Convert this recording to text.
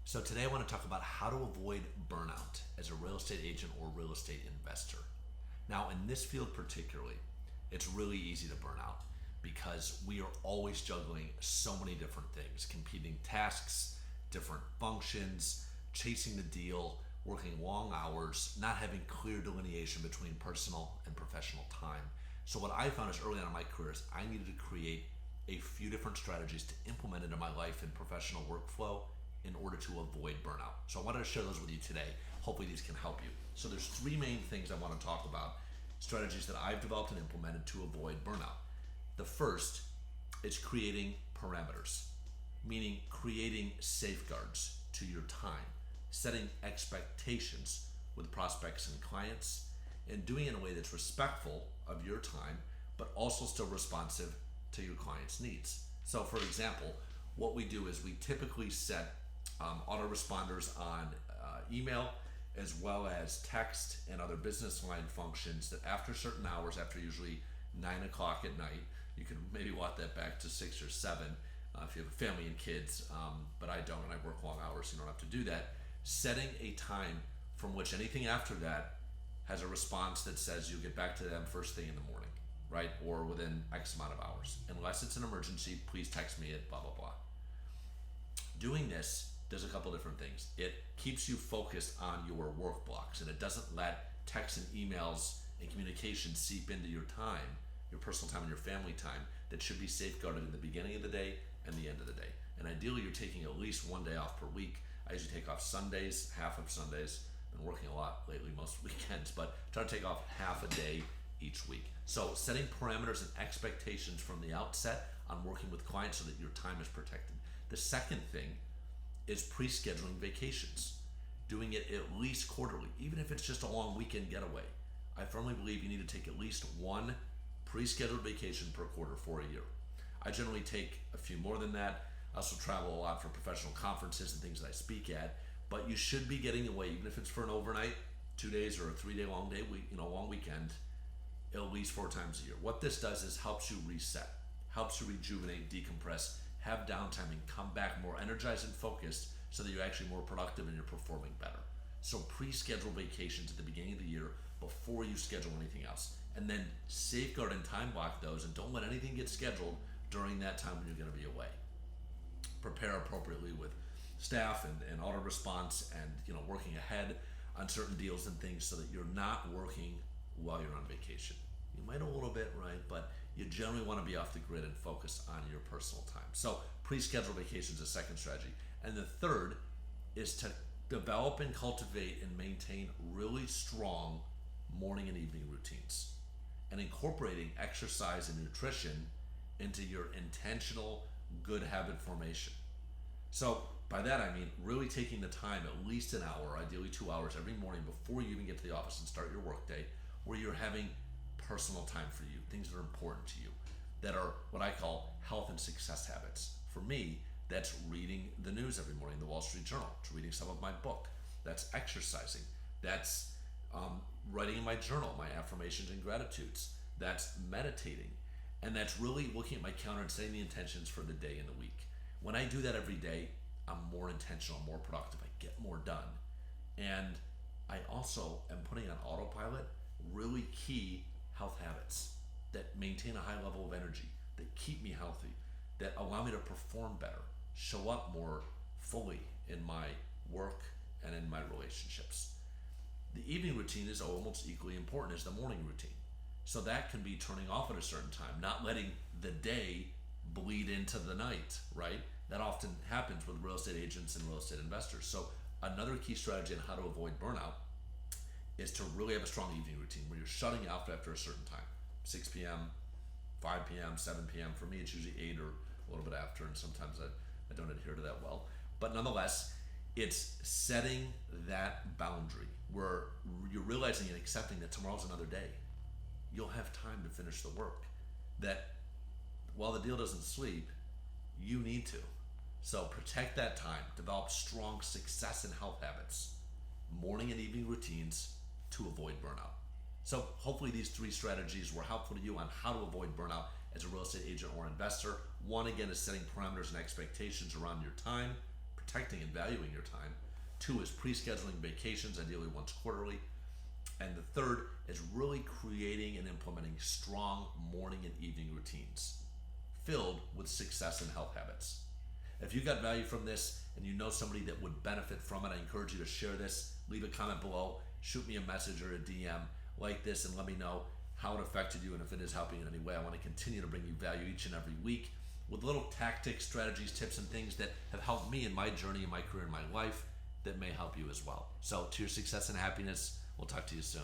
So today I want to talk about how to avoid burnout as a real estate agent or real estate investor. Now, in this field particularly, it's really easy to burn out because we are always juggling so many different things, competing tasks, different functions, chasing the deal, working long hours, not having clear delineation between personal and professional time. So what I found is early on in my career is I needed to create a few different strategies to implement into my life and professional workflow in order to avoid burnout. So I wanted to share those with you today. Hopefully these can help you. So there's three main things I want to talk about, strategies that I've developed and implemented to avoid burnout. The first is creating parameters, meaning creating safeguards to your time, setting expectations with prospects and clients, and doing it in a way that's respectful of your time, but also still responsive to your client's needs. So for example, what we do is we typically set autoresponders on email as well as text and other business line functions that after certain hours, after usually 9 o'clock at night, you can maybe walk that back to 6 or 7 if you have a family and kids, but I don't, and I work long hours, so you don't have to do that. Setting a time from which anything after that has a response that says you'll get back to them first thing in the morning, right? Or within X amount of hours. Unless it's an emergency, please text me at blah, blah, blah. Doing this does a couple different things. It keeps you focused on your work blocks, and it doesn't let texts and emails and communication seep into your time, your personal time and your family time that should be safeguarded in the beginning of the day and the end of the day. And ideally, you're taking at least one day off per week. I usually take off Sundays, half of Sundays. Been working a lot lately, most weekends, but try to take off half a day each week. So setting parameters and expectations from the outset on working with clients so that your time is protected. The second thing is pre-scheduling vacations, doing it at least quarterly, even if it's just a long weekend getaway. I firmly believe you need to take at least one pre-scheduled vacation per quarter for a year. I generally take a few more than that. I also travel a lot for professional conferences and things that I speak at, but you should be getting away, even if it's for an overnight, 2 days or a 3-day long day, long weekend, at least 4 times a year. What this does is helps you reset, helps you rejuvenate, decompress, have downtime, and come back more energized and focused so that you're actually more productive and you're performing better. So pre-schedule vacations at the beginning of the year before you schedule anything else. And then safeguard and time block those, and don't let anything get scheduled during that time when you're going to be away. Prepare appropriately with staff and auto response and working ahead on certain deals and things so that you're not working while you're on vacation. You might a little bit, right? But you generally want to be off the grid and focus on your personal time. So pre-schedule vacations is a second strategy. And the third is to develop and cultivate and maintain really strong morning and evening routines and incorporating exercise and nutrition into your intentional good habit formation. So by that I mean really taking the time, at least an hour, ideally 2 hours every morning before you even get to the office and start your workday, where you're having personal time for you, things that are important to you, that are what I call health and success habits. For me, that's reading the news every morning, the Wall Street Journal. It's reading some of my book. That's exercising. That's writing in my journal, my affirmations and gratitudes. That's meditating. And that's really looking at my calendar and setting the intentions for the day and the week. When I do that every day, I'm more intentional, more productive. I get more done. And I also am putting on autopilot really key health habits that maintain a high level of energy, that keep me healthy, that allow me to perform better, show up more fully in my work and in my relationships. The evening routine is almost equally important as the morning routine. So that can be turning off at a certain time, not letting the day bleed into the night, right? That often happens with real estate agents and real estate investors. So another key strategy on how to avoid burnout is to really have a strong evening routine where you're shutting out after a certain time, 6 p.m., 5 p.m., 7 p.m. For me, it's usually 8 or a little bit after, and sometimes I don't adhere to that well. But nonetheless, it's setting that boundary where you're realizing and accepting that tomorrow's another day. You'll have time to finish the work. That while the deal doesn't sleep, you need to. So protect that time, develop strong success and health habits, morning and evening routines to avoid burnout. So hopefully these 3 strategies were helpful to you on how to avoid burnout as a real estate agent or investor. One, again, is setting parameters and expectations around your time, protecting and valuing your time. 2 is pre-scheduling vacations, ideally once quarterly. And the third is really creating and implementing strong morning and evening routines filled with success and health habits. If you got value from this and you know somebody that would benefit from it, I encourage you to share this. Leave a comment below, shoot me a message or a DM like this, and let me know how it affected you and if it is helping in any way. I want to continue to bring you value each and every week with little tactics, strategies, tips, and things that have helped me in my journey, in my career, in my life, that may help you as well. So to your success and happiness, we'll talk to you soon.